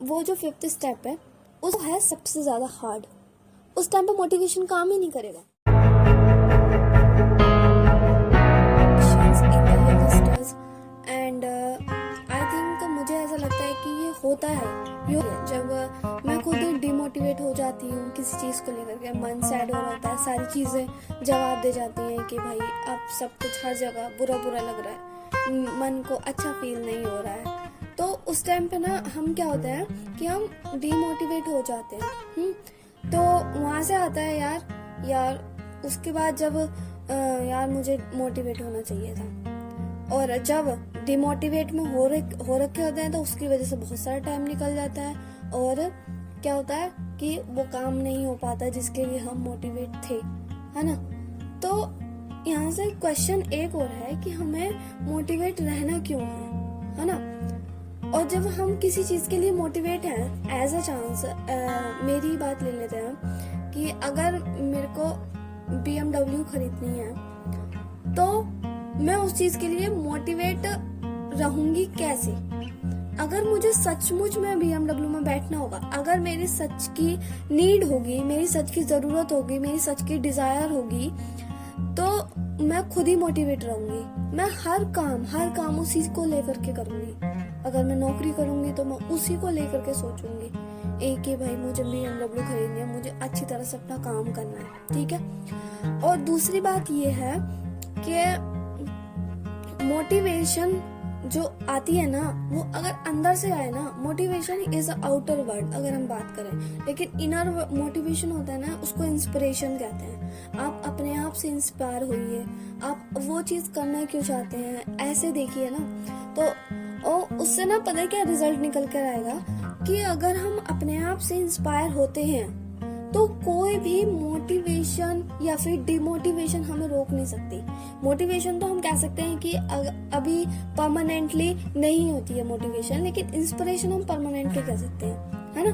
वो जो 5th step है वो है सबसे ज़्यादा हार्ड। उस टाइम पे मोटिवेशन काम ही नहीं करेगा। एंड आई थिंक मुझे ऐसा लगता है कि ये होता है जब मैं खुद डिमोटिवेट हो जाती हूँ किसी चीज़ को लेकर के, मन सैड हो रहा होता है, सारी चीज़ें जवाब दे जाती हैं कि भाई अब सब कुछ हर जगह बुरा बुरा लग रहा है, मन को अच्छा फील नहीं हो रहा है। तो उस टाइम पे ना हम क्या होता है कि हम डिमोटिवेट हो जाते हैं। तो वहाँ से आता है यार उसके बाद जब यार मुझे मोटिवेट होना चाहिए था, और जब डिमोटिवेट में हो रखे होते हैं तो उसकी वजह से बहुत सारा टाइम निकल जाता है, और क्या होता है कि वो काम नहीं हो पाता जिसके लिए हम मोटिवेट थे, है ना। तो यहाँ से क्वेश्चन एक और है कि हमें मोटिवेट रहना क्यों है ना। और जब हम किसी चीज के लिए मोटिवेट हैं, एज अ चांस मेरी बात ले लेते हैं कि अगर मेरे को BMW खरीदनी है तो मैं उस चीज के लिए मोटिवेट रहूंगी कैसे। अगर मुझे सचमुच में BMW में बैठना होगा, अगर मेरी सच की नीड होगी, मेरी सच की जरूरत होगी, मेरी सच की डिजायर होगी, तो मैं खुद ही मोटिवेट रहूंगी। मैं हर काम उसी को लेकर के करूंगी। अगर मैं नौकरी करूंगी तो मैं उसी को लेकर के सोचूंगी एक कि भाई मुझे BMW खरीदनी है, मुझे अच्छी तरह से अपना काम करना है, ठीक है। और दूसरी बात ये है कि मोटिवेशन जो आती है ना, वो अगर अंदर से आए ना, मोटिवेशन इज आउटर वर्ड अगर हम बात करें, लेकिन इनर मोटिवेशन होता है ना, उसको इंस्पिरेशन कहते हैं। आप अपने आप से इंस्पायर होइए, आप वो चीज करना क्यों चाहते हैं ऐसे देखिए ना, तो उससे ना पता है क्या रिजल्ट निकल कर आएगा कि अगर हम अपने आप से इंस्पायर होते हैं तो कोई भी मोटिवेशन या फिर डिमोटिवेशन हमें रोक नहीं सकती। मोटिवेशन तो हम कह सकते हैं कि अभी परमानेंटली नहीं होती है मोटिवेशन, लेकिन इंस्पिरेशन हम परमानेंटली कह सकते हैं, है ना।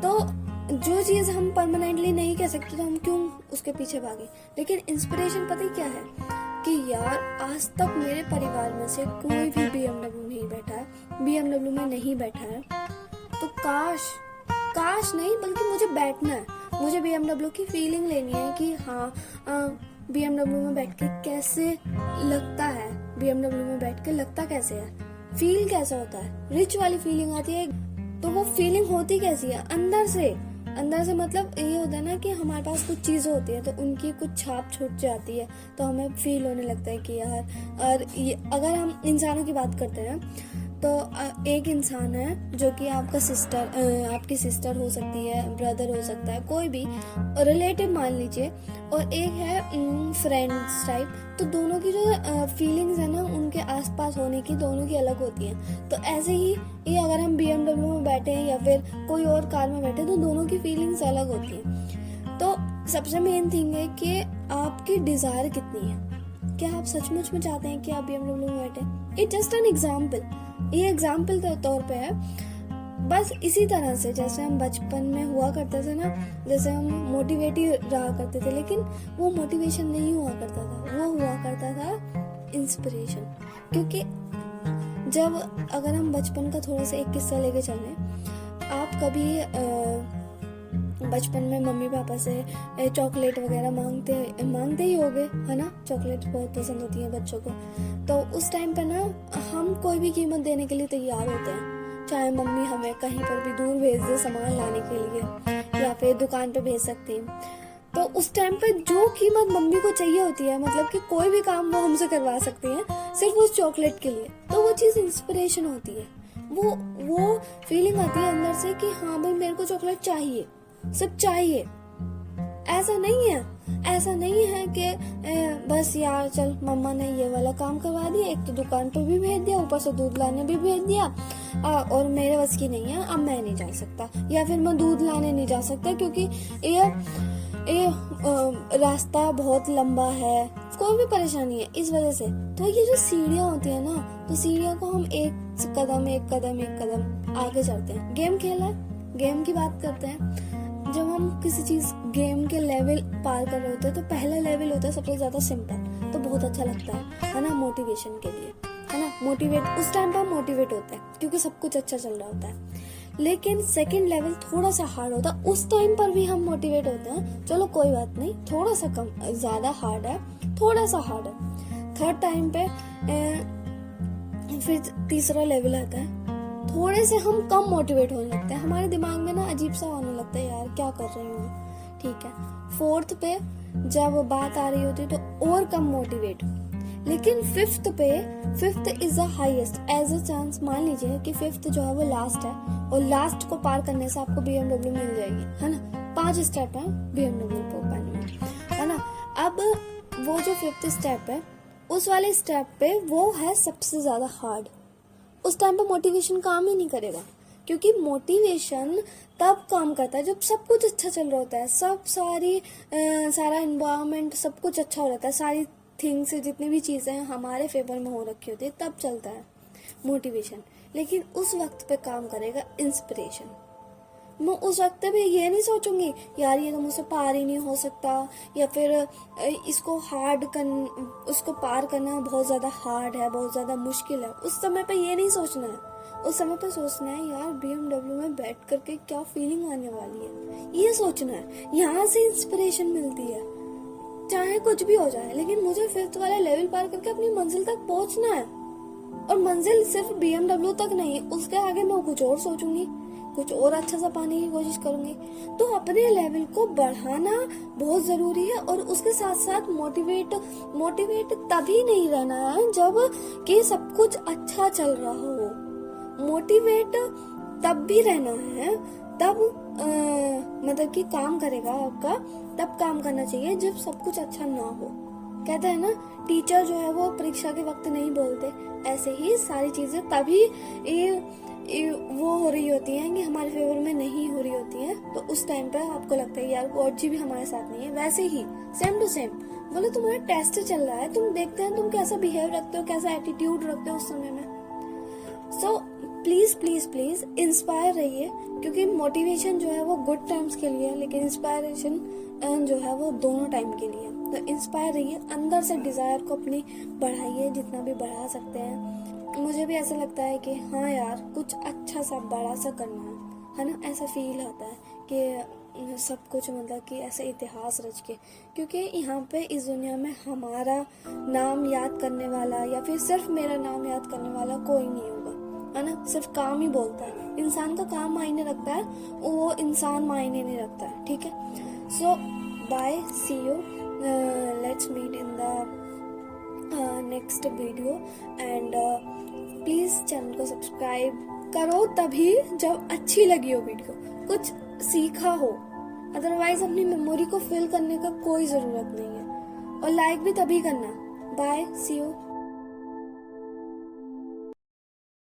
तो जो चीज हम परमानेंटली नहीं कह सकते तो हम क्यों उसके पीछे भागे। लेकिन इंस्पिरेशन पता ही क्या है कि यार आज तक मेरे परिवार में से कोई भी BMW नहीं बैठा है, BMW में नहीं बैठा है, तो काश नहीं बल्कि मुझे बैठना है, मुझे BMW की फीलिंग लेनी है कि हाँ BMW में बैठ के कैसे लगता है, BMW में बैठ के लगता कैसे है, फील कैसा होता है, रिच वाली फीलिंग आती है। तो वो फीलिंग होती कैसी है अंदर से मतलब ये होता है ना कि हमारे पास कुछ चीजें होती है तो उनकी कुछ छाप छूट जाती है, तो हमें फील होने लगता है कि यार। और अगर हम इंसानों की बात करते हैं तो एक इंसान है जो कि आपकी सिस्टर हो सकती है, ब्रदर हो सकता है, कोई भी रिलेटिव मान लीजिए, और एक है फ्रेंड्स टाइप। तो दोनों की जो फीलिंग्स है ना उनके आसपास होने की दोनों की अलग होती हैं। तो ऐसे ही ये अगर हम BMW में बैठे हैं या फिर कोई और कार में बैठे तो दोनों की फीलिंग्स अलग होती हैं। तो सबसे मेन थिंग है कि आपकी डिजायर कितनी है, क्या आप सचमुच में चाहते हैं कि आप BMW में बैठे। इट जस्ट एन एग्जाम्पल, ये एग्जाम्पल के तौर पे है। बस इसी तरह से जैसे हम बचपन में हुआ करते थे ना, जैसे हम मोटिवेट ही रहा करते थे, लेकिन वो मोटिवेशन नहीं हुआ करता था, वो हुआ करता था इंस्पिरेशन। क्योंकि जब अगर हम बचपन का थोड़ा सा एक किस्सा लेके चलें, आप कभी बचपन में मम्मी पापा से चॉकलेट वगैरह मांगते ही होगे, है ना। चॉकलेट बहुत पसंद होती है बच्चों को। तो उस टाइम पे ना हम कोई भी कीमत देने के लिए तैयार होते हैं, चाहे मम्मी हमें कहीं पर भी दूर भेज दे सामान लाने के लिए या फिर दुकान पे भेज सकती है। तो उस टाइम पे जो कीमत मम्मी को चाहिए होती है, मतलब कि कोई भी काम वो हमसे करवा सकती है सिर्फ उस चॉकलेट के लिए, तो वो चीज इंस्पिरेशन होती है। वो फीलिंग आती है अंदर से कि हाँ भाई मेरे को चॉकलेट चाहिए, सब चाहिए। ऐसा नहीं है कि बस यार चल मम्मा ने ये वाला काम करवा दिया, एक तो दुकान पे भी भेज दिया, ऊपर से दूध लाने भी भेज दिया, और मेरे बस की नहीं है, अब मैं नहीं जा सकता, या फिर मैं दूध लाने नहीं जा सकता क्योंकि ये रास्ता बहुत लंबा है, कोई भी परेशानी है इस वजह से। तो ये जो सीढ़ियाँ होती है ना, तो सीढ़ियों को हम एक कदम आगे चढ़ते हैं। गेम खेला, गेम की बात करते हैं। जब हम किसी चीज गेम के लेवल पार कर रहे होते हैं तो पहला लेवल होता है सबसे ज्यादा सिंपल, तो बहुत अच्छा लगता है ना, मोटिवेशन के लिए, है ना। मोटिवेट उस टाइम पर मोटिवेट होते हैं क्योंकि सब कुछ अच्छा चल रहा होता है। लेकिन सेकंड लेवल थोड़ा सा हार्ड होता है, उस टाइम पर भी हम मोटिवेट होते हैं, चलो कोई बात नहीं, थोड़ा सा कम, ज्यादा हार्ड है, थोड़ा सा हार्ड है। थर्ड टाइम पे फिर तीसरा लेवल आता है, थोड़े से हम कम मोटिवेट होने लगते हैं, हमारे दिमाग में ना अजीब सा होने लगता है, यार क्या कर रही हूँ, ठीक है। फोर्थ पे जब बात आ रही होती है तो और कम मोटिवेट। लेकिन fifth is the highest as a chance. मान लीजिए कि फिफ्थ जो है वो लास्ट है, और लास्ट को पार करने से आपको BMW मिल जाएगी, है ना। 5 स्टेप है BMW को पाने में, है ना। अब वो जो फिफ्थ स्टेप है, उस वाले स्टेप पे वो है सबसे ज्यादा हार्ड। उस टाइम पे मोटिवेशन काम ही नहीं करेगा, क्योंकि मोटिवेशन तब काम करता है जब सब कुछ अच्छा चल रहा होता है, सारा एनवायरनमेंट सब कुछ अच्छा हो रहता है, सारी थिंग्स जितनी भी चीजें हैं हमारे फेवर में हो रखी होती है, तब चलता है मोटिवेशन। लेकिन उस वक्त पे काम करेगा इंस्पिरेशन। मैं उस वक्त पे ये नहीं सोचूंगी यार ये तो मुझसे पार ही नहीं हो सकता, या फिर उसको पार करना बहुत ज्यादा हार्ड है, बहुत ज्यादा मुश्किल है। उस समय पे ये नहीं सोचना है, उस समय पे सोचना है यार BMW में बैठ करके क्या फीलिंग आने वाली है, ये सोचना है। यहाँ से इंस्पिरेशन मिलती है, चाहे कुछ भी हो जाए, लेकिन मुझे फिफ्थ वाला लेवल पार करके अपनी मंजिल तक पहुंचना है। और मंजिल सिर्फ BMW तक नहीं है, उसके आगे मैं कुछ और सोचूंगी, कुछ और अच्छा सा पाने की कोशिश करूंगी। तो अपने लेवल को बढ़ाना बहुत जरूरी है, और उसके साथ साथ मोटिवेट तभी नहीं रहना है जब कि सब कुछ अच्छा चल रहा हो। मोटिवेट तब भी रहना है, तब मतलब कि काम करेगा आपका, तब काम करना चाहिए जब सब कुछ अच्छा ना हो। कहते हैं ना, टीचर जो है वो परीक्षा के वक्त नहीं बोलते, ऐसे ही सारी चीजें तभी वो हो रही होती हैं कि हमारे फेवर में नहीं हो रही होती हैं, तो उस टाइम पे आपको लगता है यार गॉड जी भी हमारे साथ नहीं है। वैसे ही सेम टू सेम बोले तुम्हारा टेस्ट चल रहा है, तुम देखते हैं तुम कैसा बिहेव रखते हो, कैसा एटीट्यूड रखते हो उस समय में। So please please please inspire रहिए, क्योंकि मोटिवेशन जो है वो गुड टाइम्स के लिए है, लेकिन इंस्पायरेशन जो है वो दोनों टाइम के लिए। तो इंस्पायर रहिए, अंदर से डिजायर को अपनी बढ़ाइए जितना भी बढ़ा सकते हैं। मुझे भी ऐसा लगता है कि हाँ यार कुछ अच्छा सा बड़ा सा करना है ना, ऐसा फील आता है कि सब कुछ मतलब कि ऐसे इतिहास रच के, क्योंकि यहाँ पे इस दुनिया में हमारा नाम याद करने वाला या फिर सिर्फ मेरा नाम याद करने वाला कोई नहीं होगा, है ना। सिर्फ काम ही बोलता है, इंसान का काम मायने रखता है, वो इंसान मायने नहीं रखता है, ठीक है। So bye, see you, let's meet in the next video, and please channel को सब्सक्राइब करो तभी जब अच्छी लगी हो वीडियो, कुछ सीखा हो, अदरवाइज अपनी मेमोरी को फिल करने का कोई जरूरत नहीं है। और लाइक भी तभी करना। Bye, see you.